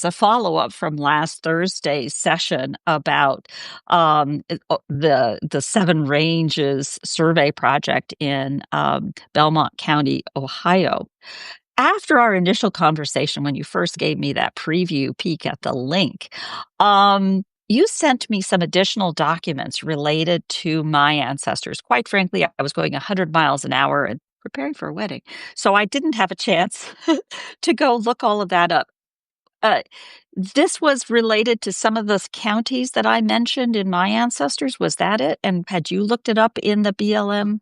as a follow-up from last Thursday's session about the Seven Ranges survey project in Belmont County, Ohio. After our initial conversation, when you first gave me that preview peek at the link, you sent me some additional documents related to my ancestors. Quite frankly, I was going 100 miles an hour and preparing for a wedding, so I didn't have a chance to go look all of that up. Uh, this was related to some of the counties that I mentioned in my ancestors. Was that it? And had you looked it up in the BLM,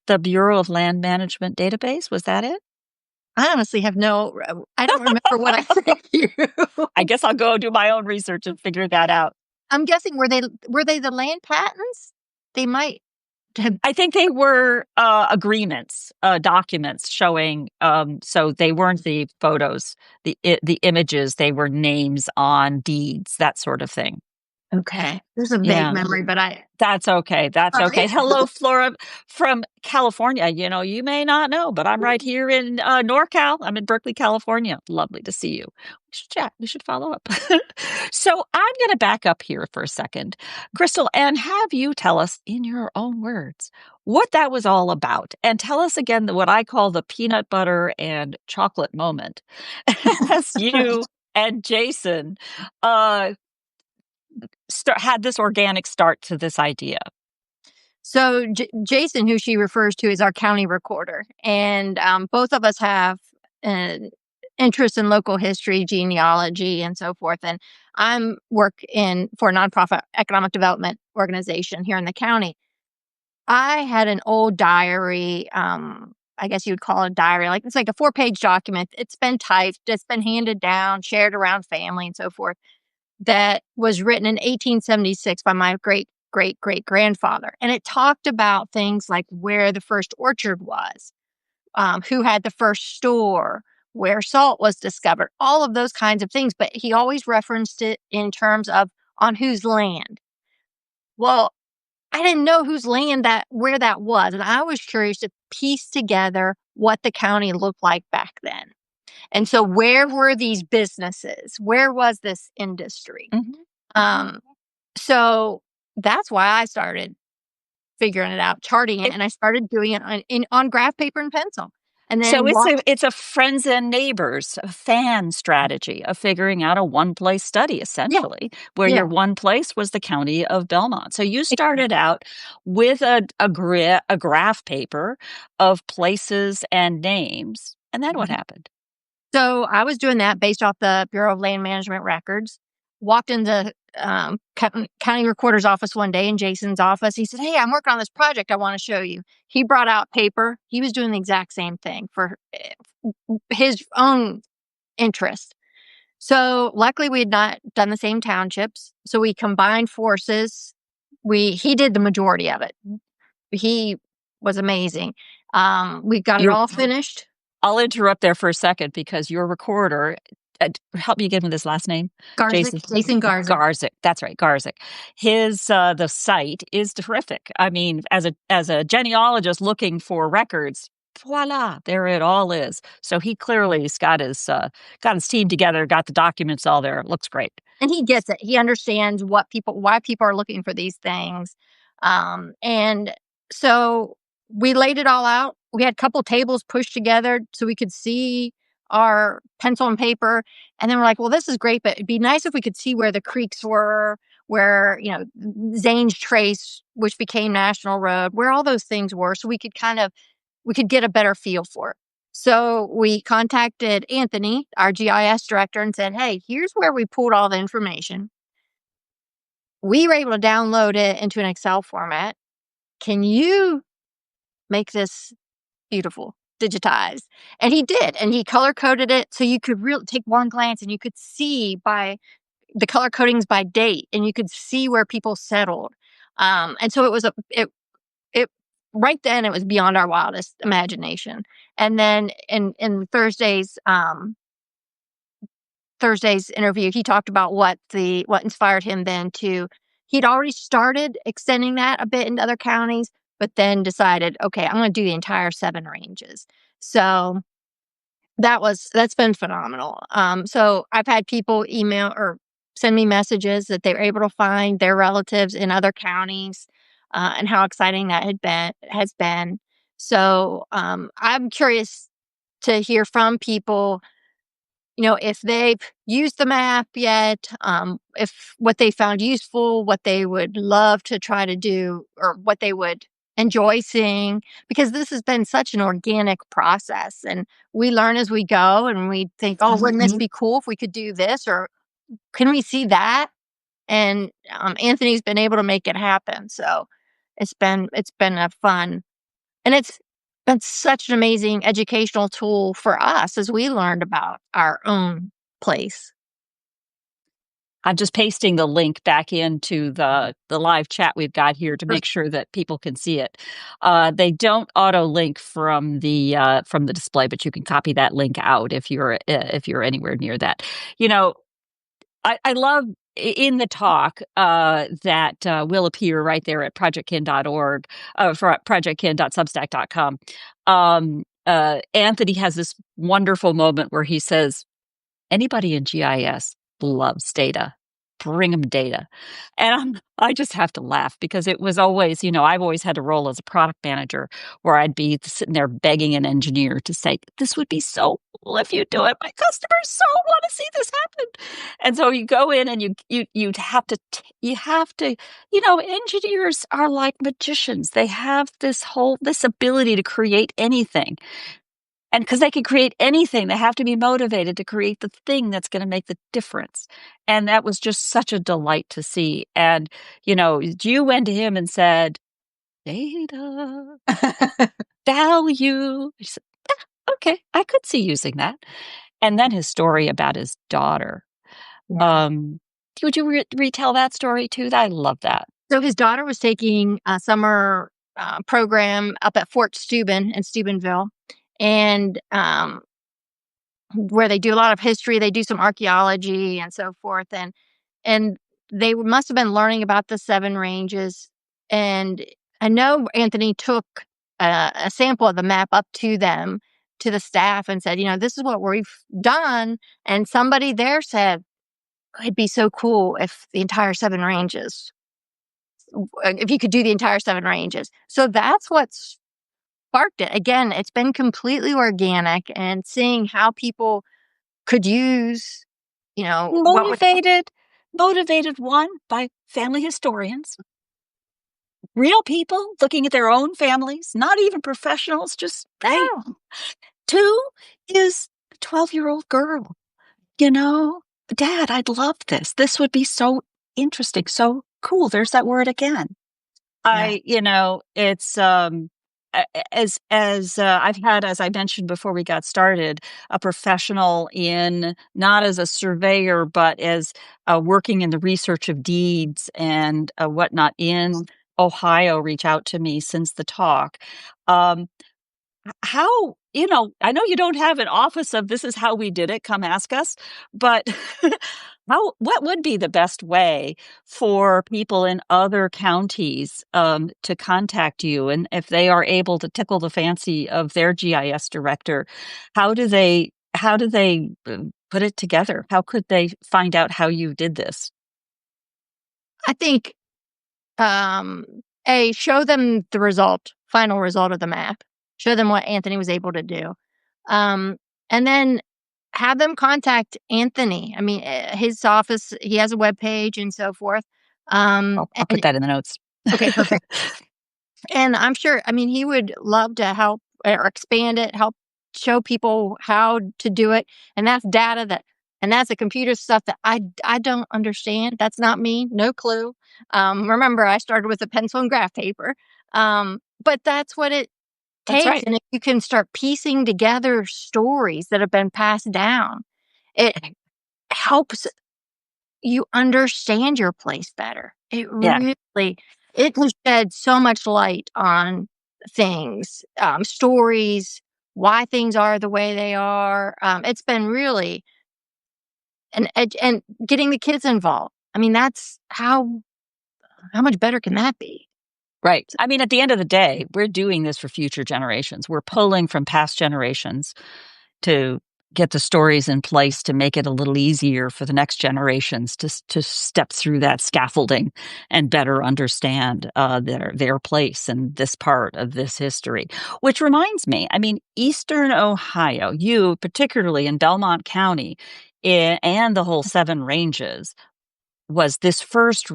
the Bureau of Land Management database? Was that it? I honestly have I don't remember what I sent you. I guess I'll go do my own research and figure that out. I'm guessing, were they the land patents? They might have. I think they were agreements, documents showing. So they weren't the photos, the images. They were names on deeds, that sort of thing. Okay. There's a vague Yeah. memory, but That's okay. That's Sorry. okay. Hello, Flora from California. You know, you may not know, but I'm right here in NorCal. I'm in Berkeley, California. Lovely to see you. We should chat. We should follow up. So I'm going to back up here for a second, Crystal, and have you tell us in your own words what that was all about. And tell us again what I call the peanut butter and chocolate moment as you and Jason had this organic start to this idea. So Jason, who she refers to, is our county recorder, and both of us have an interest in local history, genealogy, and so forth. And I'm work for a nonprofit economic development organization here in the county. I had an old diary. I guess you would call it a diary. It's like a 4-page document. It's been typed. It's been handed down, shared around family, and so forth. That was written in 1876 by my great-great-great-grandfather. And it talked about things like where the first orchard was, who had the first store, where salt was discovered, all of those kinds of things. But he always referenced it in terms of on whose land. Well, I didn't know where that was. And I was curious to piece together what the county looked like back then. And so where were these businesses? Where was this industry? Mm-hmm. So that's why I started figuring it out, charting it, and I started doing it on graph paper and pencil. And then so it's a friends and neighbors, a fan strategy of figuring out a one-place study, essentially, where your one place was the county of Belmont. So you started out with a graph paper of places and names, and then what happened? So I was doing that based off the Bureau of Land Management records. Walked into county recorder's office one day, in Jason's office. He said, "Hey, I'm working on this project I want to show you." He brought out paper. He was doing the exact same thing for his own interest. So luckily we had not done the same townships. So we combined forces. He did the majority of it. He was amazing. We got it all finished. I'll interrupt there for a second because your recorder, help me again with his last name. Jason Garzik. Garzik. That's right, Garzik. His the site is terrific. I mean, as a genealogist looking for records, voila, there it all is. So he clearly has got his team together, got the documents all there. Looks great. And he gets it. He understands why people are looking for these things. And so we laid it all out. We had a couple tables pushed together so we could see our pencil and paper. And then we're like, well, this is great, but it'd be nice if we could see where the creeks were, where, Zane's Trace, which became National Road, where all those things were. So we could get a better feel for it. So we contacted Anthony, our GIS director, and said, hey, here's where we pulled all the information. We were able to download it into an Excel format. Can you make this beautiful, digitized? And he did. And he color coded it so you could take one glance and you could see by the color codings by date, and you could see where people settled. And so it was right then it was beyond our wildest imagination. And then in Thursday's interview, he talked about what inspired him then he'd already started extending that a bit into other counties, but then decided, okay, I'm going to do the entire 7 ranges. So That's been phenomenal. So I've had people email or send me messages that they were able to find their relatives in other counties, and how exciting that has been. So, I'm curious to hear from people, if they've used the map yet, if what they found useful, what they would love to try to do, or what they would enjoy seeing, because this has been such an organic process. And we learn as we go and we think, oh, wouldn't this be cool if we could do this? Or can we see that? And Anthony's been able to make it happen. So it's been a fun, and it's been such an amazing educational tool for us as we learned about our own place. I'm just pasting the link back into the live chat we've got here to make sure that people can see it. They don't auto link from the display, but you can copy that link out if you're anywhere near that. You know, I love in the talk that will appear right there at projectkin.org, for projectkin.substack.com. Anthony has this wonderful moment where he says, anybody in GIS loves data. Bring them data. And I just have to laugh because it was always, I've always had a role as a product manager where I'd be sitting there begging an engineer to say, this would be so cool if you do it. My customers so want to see this happen. And so you go in and you have to, engineers are like magicians. They have this ability to create anything. And because they can create anything, they have to be motivated to create the thing that's going to make the difference. And that was just such a delight to see. And, you went to him and said, data, value. He said, okay, I could see using that. And then his story about his daughter. Yeah. Would you retell that story too? I love that. So his daughter was taking a summer program up at Fort Steuben in Steubenville, and where they do a lot of history, they do some archaeology and so forth, and they must have been learning about the seven ranges. And I know Anthony took a sample of the map up to them, to the staff, and said, this is what we've done. And somebody there said, it'd be so cool if the entire seven ranges, if you could do the entire seven ranges. So that's what's sparked it. Again, it's been completely organic, and seeing how people could use, what would. Motivated one by family historians, real people looking at their own families, not even professionals, just hey. Two is a 12-year-old girl. Dad, I'd love this. This would be so interesting, so cool. There's that word again. Yeah. It's as I've had, as I mentioned before we got started, a professional in not as a surveyor, but as working in the research of deeds and whatnot in Ohio reach out to me since the talk. How, I know you don't have an office of this is how we did it, come ask us, but what would be the best way for people in other counties to contact you? And if they are able to tickle the fancy of their GIS director, how do they put it together? How could they find out how you did this? I think, show them the final result of the map. Show them what Anthony was able to do. And then have them contact Anthony. I mean, his office, he has a webpage and so forth. I'll put that in the notes. Okay, perfect. And I'm sure, he would love to help or expand it, help show people how to do it. And that's and that's the computer stuff that I don't understand. That's not me. No clue. Remember, I started with a pencil and graph paper. But that's what it That's takes. right. And if you can start piecing together stories that have been passed down, it helps you understand your place better. Yeah. It has shed so much light on things, stories, why things are the way they are. It's been really and getting the kids involved. That's how much better can that be? Right. I mean, at the end of the day, we're doing this for future generations. We're pulling from past generations to get the stories in place to make it a little easier for the next generations to step through that scaffolding and better understand their place in this part of this history. Which reminds me, I mean, Eastern Ohio, you particularly in Belmont County, and the whole Seven Ranges, was this first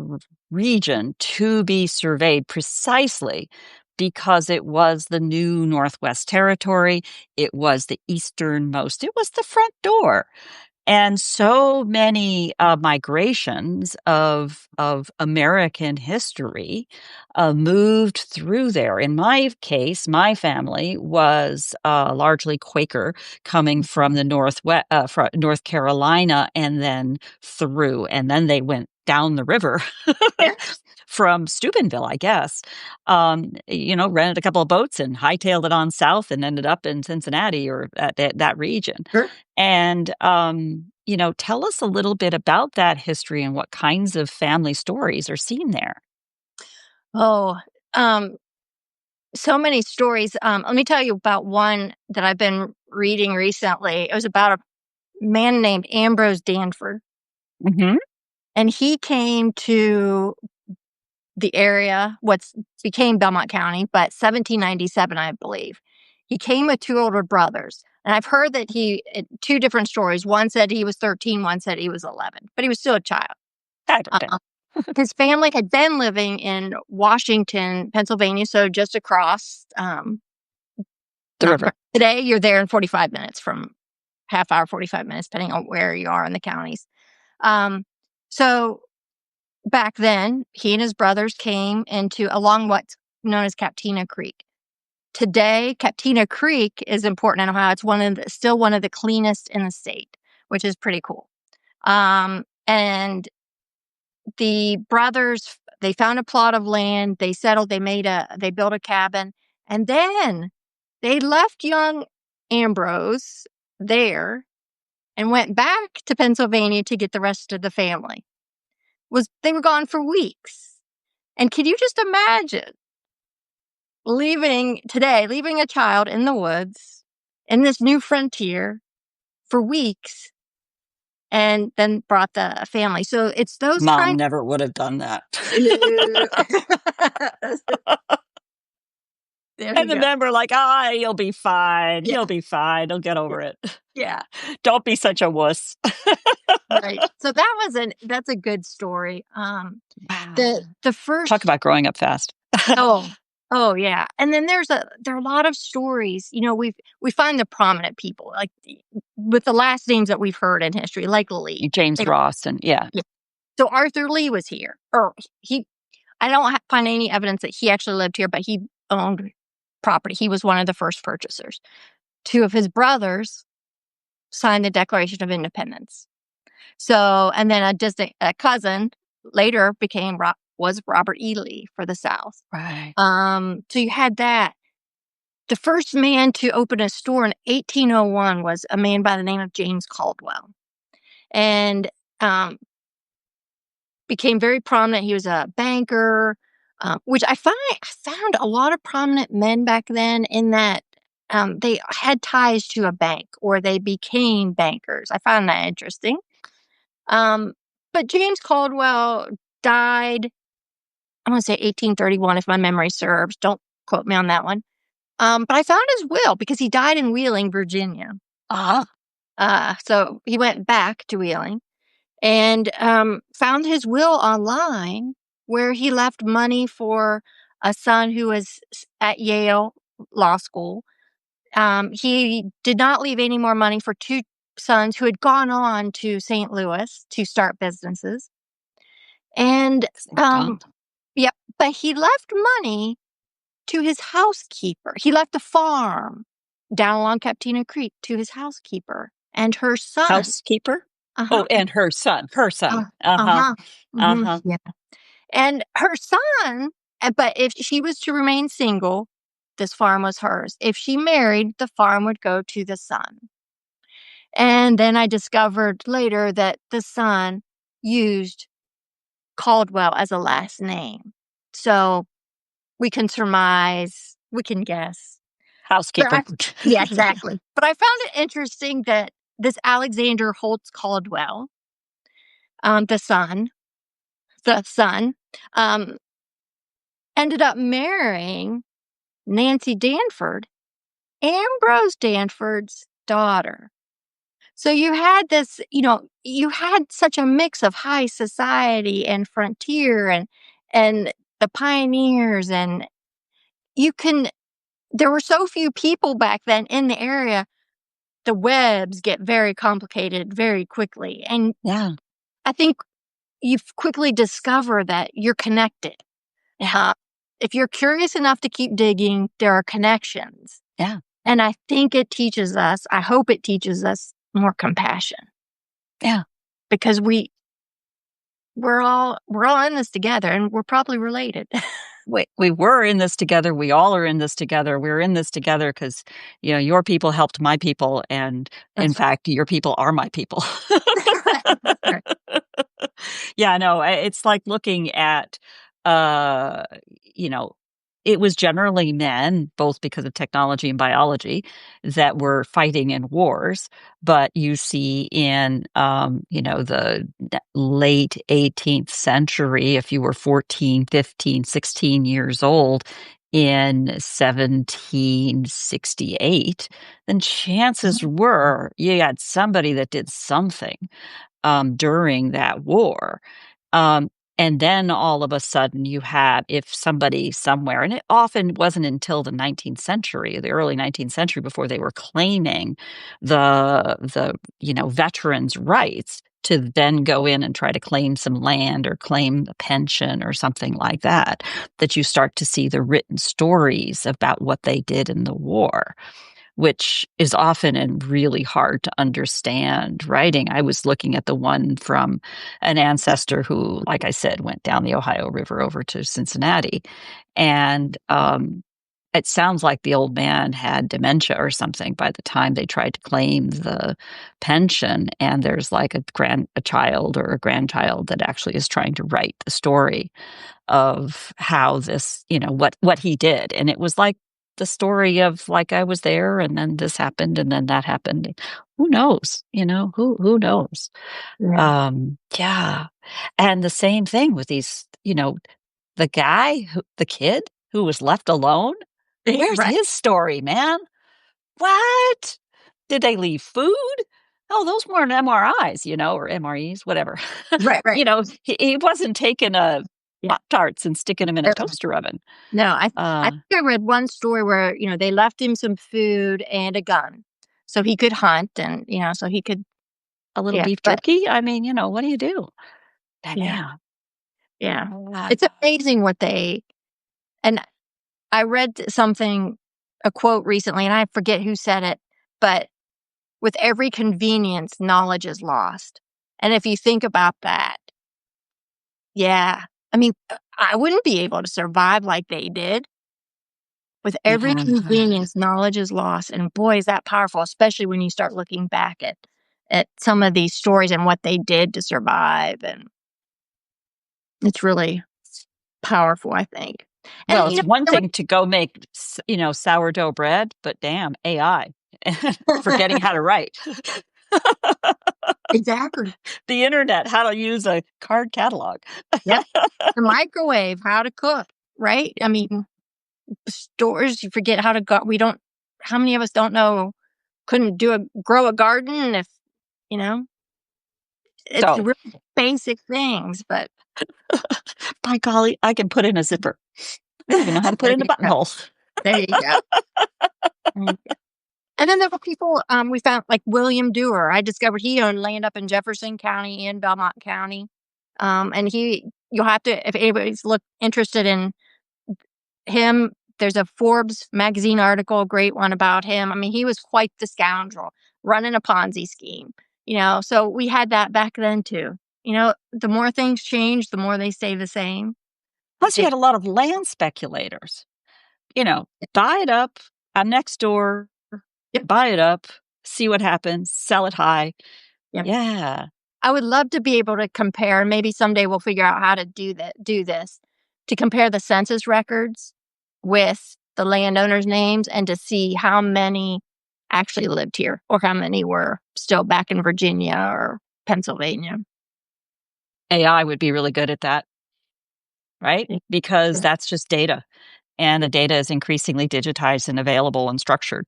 region to be surveyed precisely because it was the new Northwest Territory. It was the easternmost. It was the front door. And so many migrations of American history moved through there. In my case, my family was largely Quaker, coming from the Northwest, from North Carolina, and then through, and then they went down the river Yeah. from Steubenville, I guess. Rented a couple of boats and hightailed it on south and ended up in Cincinnati or that region. Sure. And, tell us a little bit about that history and what kinds of family stories are seen there. Oh, um, so many stories. Let me tell you about one that I've been reading recently. It was about a man named Ambrose Danford, Hmm. and he came to the area, what's became Belmont County, but 1797, I believe. He came with two older brothers. And I've heard that two different stories. One said he was 13, one said he was 11, but he was still a child. Paddington, His family had been living in Washington, Pennsylvania, so just across. the Not river. far. Today, you're there in 45 minutes, from half hour, 45 minutes, depending on where you are in the counties. So back then, he and his brothers came along what's known as Captina Creek. Today, Captina Creek is important in Ohio. It's still one of the cleanest in the state, which is pretty cool. And the brothers, they found a plot of land. They settled. They built a cabin, and then they left young Ambrose there and went back to Pennsylvania to get the rest of the family. They were gone for weeks. And can you just imagine leaving a child in the woods in this new frontier for weeks, and then brought the family? So it's those Mom kind. never would have done that. There And you the go. men were like, you'll be fine. Yeah, He'll be fine. He'll get yeah, over it. yeah. Don't be such a wuss. Right. So that's a good story. Wow. The Talk first. about growing up fast. Oh, oh yeah. And then there are a lot of stories. We find the prominent people, like with the last names that we've heard in history, like Lee. James Ross and yeah. Yeah. So Arthur Lee was here, or he. I don't find any evidence that he actually lived here, but he owned property. He was one of the first purchasers. Two of his brothers signed the Declaration of Independence. So, and then a cousin later was Robert E. Lee for the South. Right. So you had that. The first man to open a store in 1801 was a man by the name of James Caldwell, and became very prominent. He was a banker, which I found a lot of prominent men back then in that they had ties to a bank or they became bankers. I found that interesting. But James Caldwell died, I want to say 1831, if my memory serves. Don't quote me on that one. But I found his will because he died in Wheeling, Virginia. Ah, So he went back to Wheeling and found his will online, where he left money for a son who was at Yale Law School. He did not leave any more money for two sons who had gone on to St. Louis to start businesses. And done. yep, but he left money to his housekeeper. He left a farm down along Captina Creek to his housekeeper and her son. Housekeeper. Uh-huh. Oh, and her son. Her son. Uh-huh. Uh-huh. Uh-huh. Yeah. And her son, but if she was to remain single, this farm was hers. If she married, the farm would go to the son. And then I discovered later that the son used Caldwell as a last name. So we can surmise, we can guess. Housekeeper. Yeah, exactly. But I found it interesting that this Alexander Holtz Caldwell, the son, um, ended up marrying Nancy Danford, Ambrose Danford's daughter. So you had this, you had such a mix of high society and frontier and the pioneers, and you can there were so few people back then in the area. The webs get very complicated very quickly, and Yeah. I think you quickly discover that you're connected. Yeah. Uh, if you're curious enough to keep digging, there are connections. Yeah. And I think it teaches us, I hope it teaches us more compassion, Yeah. because we're all in this together, and we're probably related. We were in this together. We all are in this together. We're in this together because, your people helped my people, and in That's fact, your people are my people. right. That's right. Yeah, no, it's like looking at, uh, you know, it was generally men, both because of technology and biology, that were fighting in wars. But you see in, the late 18th century, if you were 14, 15, 16 years old in 1768, then chances Mhm. were you had somebody that did something during that war. Um, and then all of a sudden you had, if somebody somewhere, and it often wasn't until the 19th century, the early 19th century, before they were claiming the veterans' rights to then go in and try to claim some land or claim a pension or something like that, that you start to see the written stories about what they did in the war, which is often and really hard to understand writing. I was looking at the one from an ancestor who, like I said, went down the Ohio River over to Cincinnati. And it sounds like the old man had dementia or something by the time they tried to claim the pension. And there's like a child or a grandchild that actually is trying to write the story of how this, what he did. And it was like the story of, like, I was there and then this happened and then that happened. Who knows? Who knows? Yeah. Yeah. And the same thing with these, the kid who was left alone. Where's Right. his story, man? What? Did they leave food? Oh, those weren't MRIs, or MREs, whatever. Right. Right. He wasn't taking a Yeah. Pop-Tarts and sticking them in a toaster oven. No, I Uh, think I read one story where, they left him some food and a gun so he could hunt, and, so he could. a little Yeah, beef but jerky? I mean, what do you do? yeah, Yeah. yeah. Uh, It's amazing what they and I read something, a quote recently, and I forget who said it, but with every convenience, knowledge is lost. And if you think about that, yeah, I mean, I wouldn't be able to survive like they did. With every yeah. convenience, knowledge is lost, and boy, is that powerful, especially when you start looking back at some of these stories and what they did to survive, and it's really powerful, I think. And, Well, it's one thing to go make, sourdough bread, but damn, AI, forgetting how to write. exactly. The internet, how to use a card catalog. Yep. The microwave, how to cook, right? I mean, stores, you forget how to go. We don't, how many of us don't know, couldn't grow a garden if, you know, it's So, real basic things, but by golly, I can put in a zipper. I don't even know how to put there in a you go. buttonhole. There you go. Mm. And then there were people, we found like William Dewar. I discovered he owned land up in Jefferson County and Belmont County. And you'll have to, if anybody's interested in him, there's a Forbes magazine article, a great one about him. I mean, he was quite the scoundrel running a Ponzi scheme, so we had that back then too. The more things change, the more they stay the same. I Plus, you think. had a lot of land speculators. You know, buy it up. I'm next door. Yep. Buy it up. See what happens. Sell it high. Yep. Yeah. I would love to be able to compare, and maybe someday we'll figure out how to do this, to compare the census records with the landowners' names and to see how many actually lived here or how many were still back in Virginia or Pennsylvania. AI would be really good at that, right? Yeah. Because that's just data, and the data is increasingly digitized and available and structured.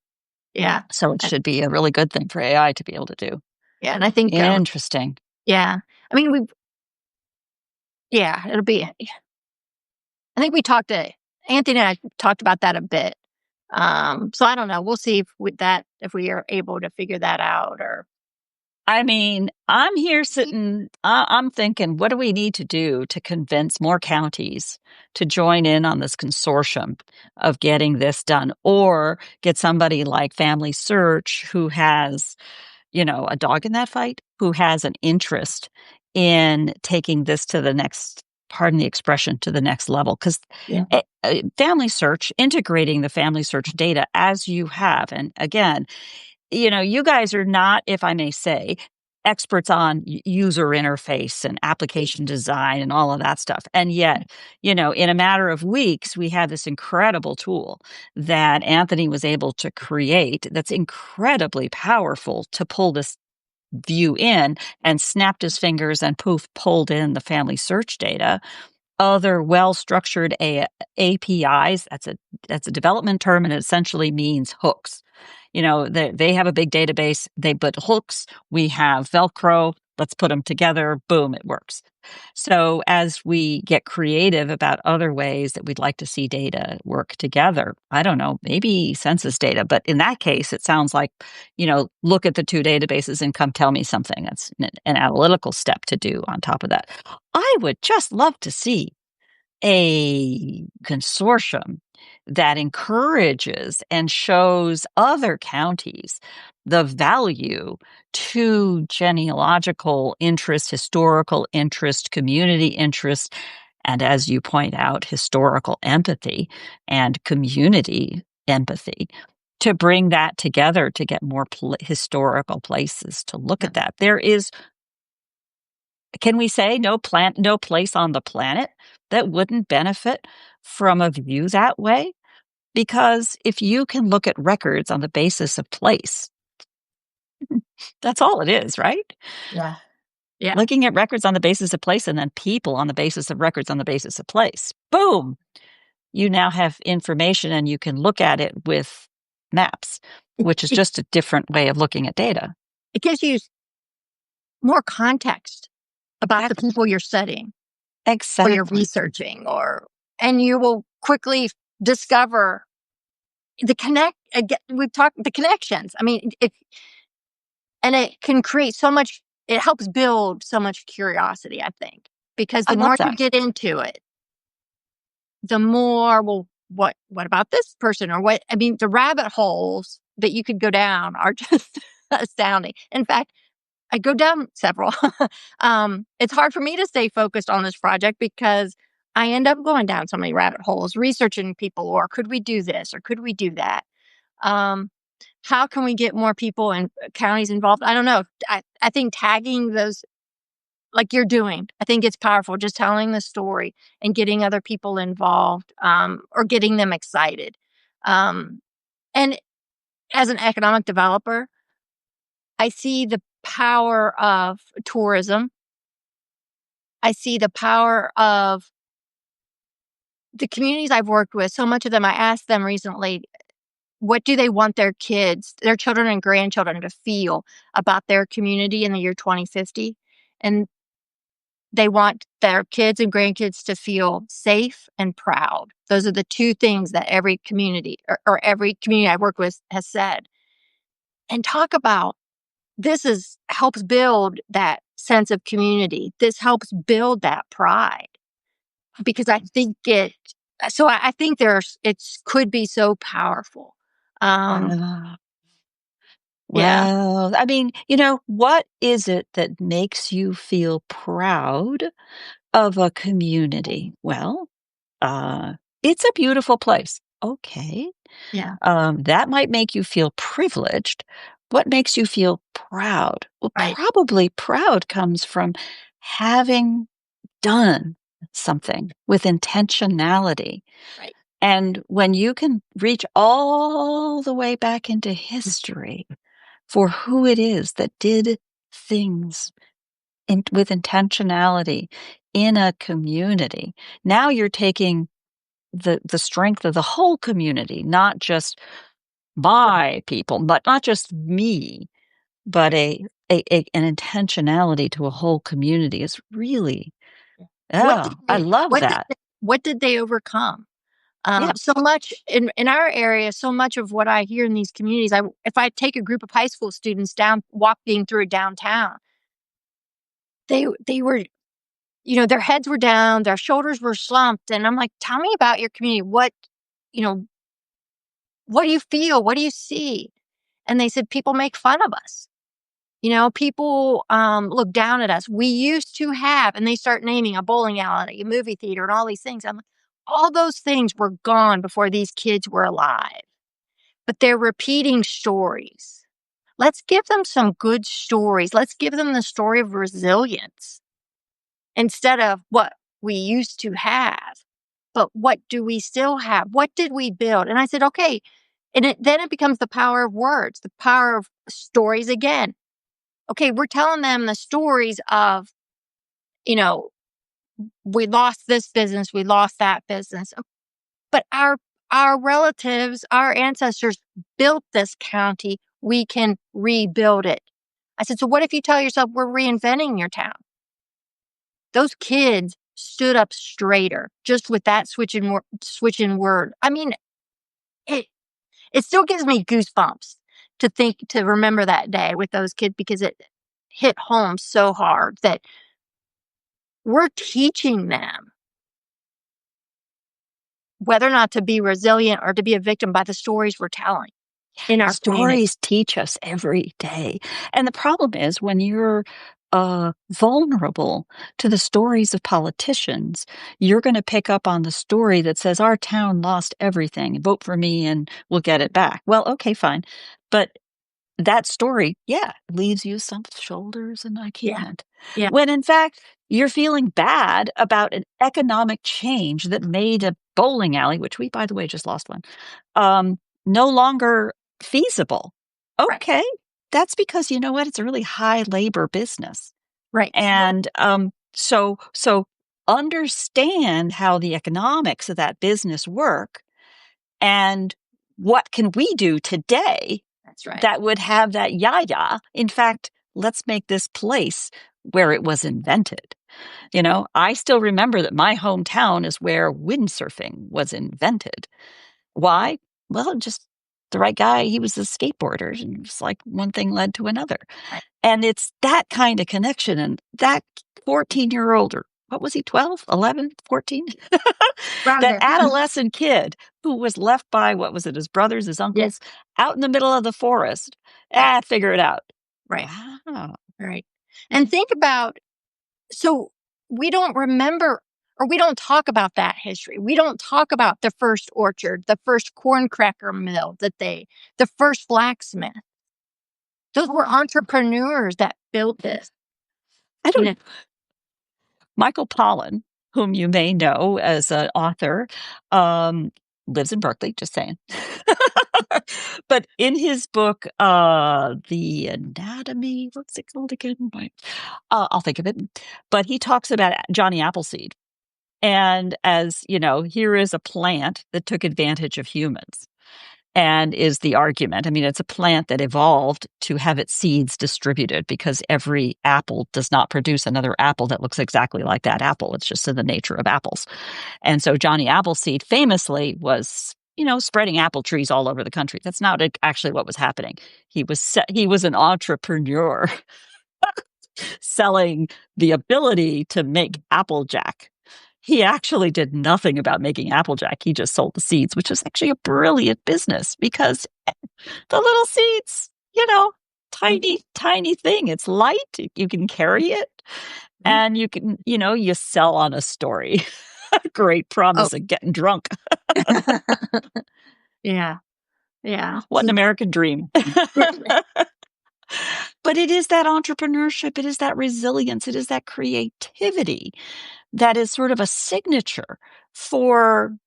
Yeah. So it Uh, should be a really good thing for AI to be able to do. yeah, and I think, Interesting. yeah. I mean, it'll be I think we talked to Anthony and I talked about that a bit. So I don't know. We'll see if we are able to figure that out or I mean, I'm here sitting, I'm thinking, what do we need to do to convince more counties to join in on this consortium of getting this done, or get somebody like Family Search who has, a dog in that fight, who has an interest in taking this to the next, pardon the expression, to the next level. Because yeah. Family Search, integrating the Family Search data as you have, and again, you guys are not, if I may say, experts on user interface and application design and all of that stuff. And yet, in a matter of weeks, we had this incredible tool that Anthony was able to create that's incredibly powerful to pull this view in, and snapped his fingers and poof, pulled in the Family Search data. Other well-structured APIs, that's a development term, and it essentially means hooks. They have a big database, they put hooks, we have Velcro, let's put them together, boom, it works. So as we get creative about other ways that we'd like to see data work together, I don't know, maybe census data, but in that case, it sounds like, look at the two databases and come tell me something. That's an analytical step to do on top of that. I would just love to see a consortium that encourages and shows other counties the value to genealogical interest, historical interest, community interest, and, as you point out, historical empathy and community empathy, to bring that together to get more historical places to look Yeah. at that. There is, can we say, no place on the planet that wouldn't benefit from a view that way? Because if you can look at records on the basis of place, that's all it is, right? Yeah. Yeah. Looking at records on the basis of place, and then people on the basis of records on the basis of place. Boom! You now have information and you can look at it with maps, It, which is it, just a different way of looking at data. it gives you more context about the Exactly. people you're studying or you're Exactly. researching and you will quickly discover the we've talked the connections. I mean, and it can create so much, it helps build so much curiosity, I think, because I the love more you that. get into it, the more, well, what about this person or what? I mean, the rabbit holes that you could go down are just astounding. In fact, I go down several. It's hard for me to stay focused on this project because I end up going down so many rabbit holes, researching people, or could we do this, or could we do that? How can we get more people and counties involved? I don't know. I think tagging those like you're doing, I think it's powerful. Just telling the story and getting other people involved, or getting them excited. And as an economic developer, I see the power of tourism. I see the power of the communities I've worked with. So much of them, I asked them recently, what do they want their kids, their children and grandchildren to feel about their community in the year 2050? And they want their kids and grandkids to feel safe and proud. Those are the two things that every community or every community I work with has said. And talk about helps build that sense of community. This helps build that pride because I think I think could be so powerful. Um, Uh, yeah, well, I mean, what is it that makes you feel proud of a community? Well, uh, it's a beautiful place. Okay. yeah, That might make you feel privileged. What makes you feel proud? Well, right, probably proud comes from having done something with intentionality, right. And when you can reach all the way back into history for who it is that did things with intentionality in a community, now you're taking the strength of the whole community, not just my people, but not just me, but an intentionality to a whole community is really, What did oh, I love that. what did they overcome? Yeah. So much in our area, so much of what I hear in these communities, if I take a group of high school students down walking through downtown, they were, their heads were down, their shoulders were slumped, and I'm like, "Tell me about your community. You know, what do you feel? What do you see?" And they said, "People make fun of us. People look down at us. We used to have," and they start naming a bowling alley, a movie theater, and all these things. I'm like, all those things were gone before these kids were alive, but they're repeating stories. Let's give them some good stories. Let's give them the story of resilience instead of what we used to have. But what do we still have? What did we build? And I said, okay. And then it becomes the power of words, the power of stories again. Okay, we're telling them the stories of, you know, we lost this business, we lost that business. But our relatives, our ancestors built this county. We can rebuild it. I said, so what if you tell yourself we're reinventing your town? Those kids stood up straighter just with that switch in word. I mean, it it still gives me goosebumps to remember that day with those kids because it hit home so hard that we're teaching them whether or not to be resilient or to be a victim by the stories we're telling in our community. Stories teach us every day. And the problem is when you're vulnerable to the stories of politicians, you're going to pick up on the story that says, our town lost everything. Vote for me and we'll get it back. Well, okay, fine. But that story, yeah, leaves you some shoulders and I Yeah. can't. Yeah. When in fact, you're feeling bad about an economic change that made a bowling alley, which we, by the way, just lost one, no longer feasible. Right. Okay. That's because you know what? It's a really high labor business. Right. And so understand how the economics of that business work and what can we do today That's right. that would have that yaya. In fact, let's make this place where it was invented. I still remember that my hometown is where windsurfing was invented. Why? Well, just the right guy. He was a skateboarder, and it's like one thing led to another. Right. And it's that kind of connection. And that 14-year-old, or what was he, 12, 11, 14? Around That there. adolescent kid who was left by, what was it, his brothers, his Yeah. uncles, out in the middle of the forest. Figure it out. Right. Wow. Right. And think about, so we don't remember or we don't talk about that history. We don't talk about the first orchard, the first corn cracker mill the first blacksmith. Those were entrepreneurs that built this. I You don't know, Michael Pollan, whom you may know as an author, um, lives in Berkeley, just saying. But in his book, The Anatomy, what's it called again? I'll think of it. But he talks about Johnny Appleseed. And as you know, here is a plant that took advantage of humans. And is the argument. I mean, it's a plant that evolved to have its seeds distributed because every apple does not produce another apple that looks exactly like that apple. It's just in the nature of apples. And so Johnny Appleseed famously was, spreading apple trees all over the country. That's not actually what was happening. He was an entrepreneur selling the ability to make Applejack. He actually did nothing about making Applejack. He just sold the seeds, which is actually a brilliant business because the little seeds, tiny, tiny thing. It's light. You can carry it and you can, you sell on a story. Great oh, promise of getting drunk. yeah. Yeah. What an American dream. But it is that entrepreneurship. It is that resilience. It is that creativity that is sort of a signature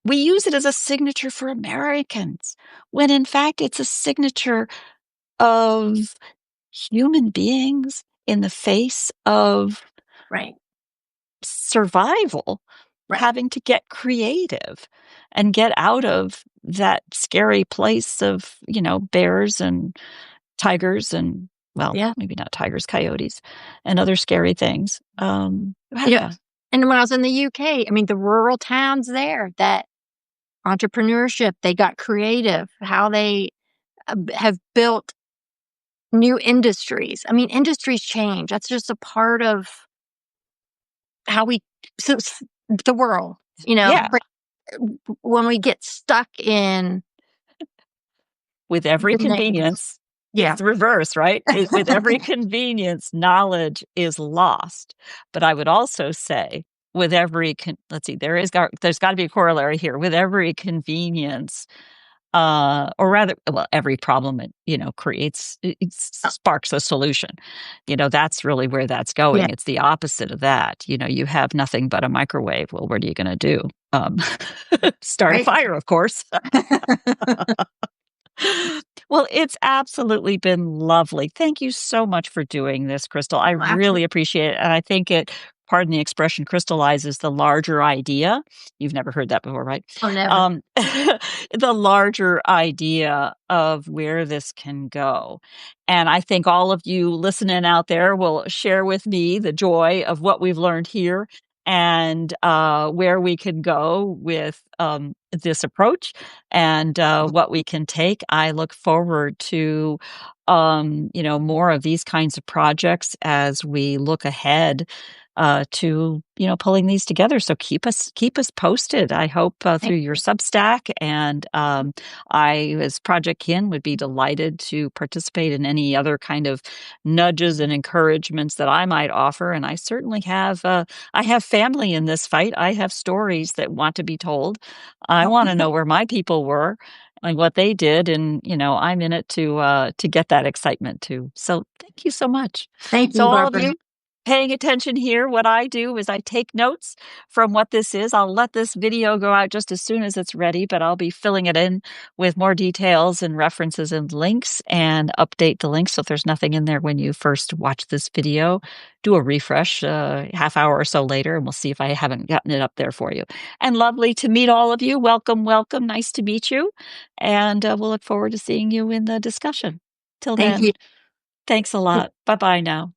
we use it as a signature for Americans, when in fact it's a signature of human beings in the face of Right. survival, Right. having to get creative and get out of that scary place of, bears and tigers and, well, Yeah. maybe not tigers, coyotes, and other scary things. You know, Yeah, and when I was in the UK, I mean, the rural towns there, that entrepreneurship, they got creative, how they have built new industries. I mean, industries change. That's just a part of how we, the world, yeah. but when we get stuck in With every the names. convenience, it's Yeah. the reverse, right? With every convenience, knowledge is lost. But I would also say, with every let's see, there's got to be a corollary here. With every convenience, or rather, well, every problem it creates, it sparks a solution. That's really where that's Yeah. going. It's the opposite of that. You have nothing but a microwave. Well, what are you going to do? Start a Right. fire, of course. Well, it's absolutely been lovely. Thank you so much for doing this, Crystal. I Oh, absolutely. really appreciate it. And I think pardon the expression, crystallizes the larger idea. You've never heard that before, right? Oh, never. The larger idea of where this can go. And I think all of you listening out there will share with me the joy of what we've learned here and where we can go with this approach and what we can take. I look forward to more of these kinds of projects as we look ahead to pulling these together. So keep us posted. I hope Thank through your you. Substack, and I, as Projectkin, would be delighted to participate in any other kind of nudges and encouragements that I might offer. And I certainly have. I have family in this fight. I have stories that want to be told. I want to know where my people were and what they did, and I'm in it to get that excitement too. So thank you so much. Thank So you, all of Barbara. you paying attention here, what I do is I take notes from what this is. I'll let this video go out just as soon as it's ready, but I'll be filling it in with more details and references and links and update the links. So if there's nothing in there when you first watch this video, do a refresh half hour or so later, and we'll see if I haven't gotten it up there for you. And lovely to meet all of you. Welcome, welcome. Nice to meet you. And we'll look forward to seeing you in the discussion. Till Thank then, you. thanks a lot. Bye bye now.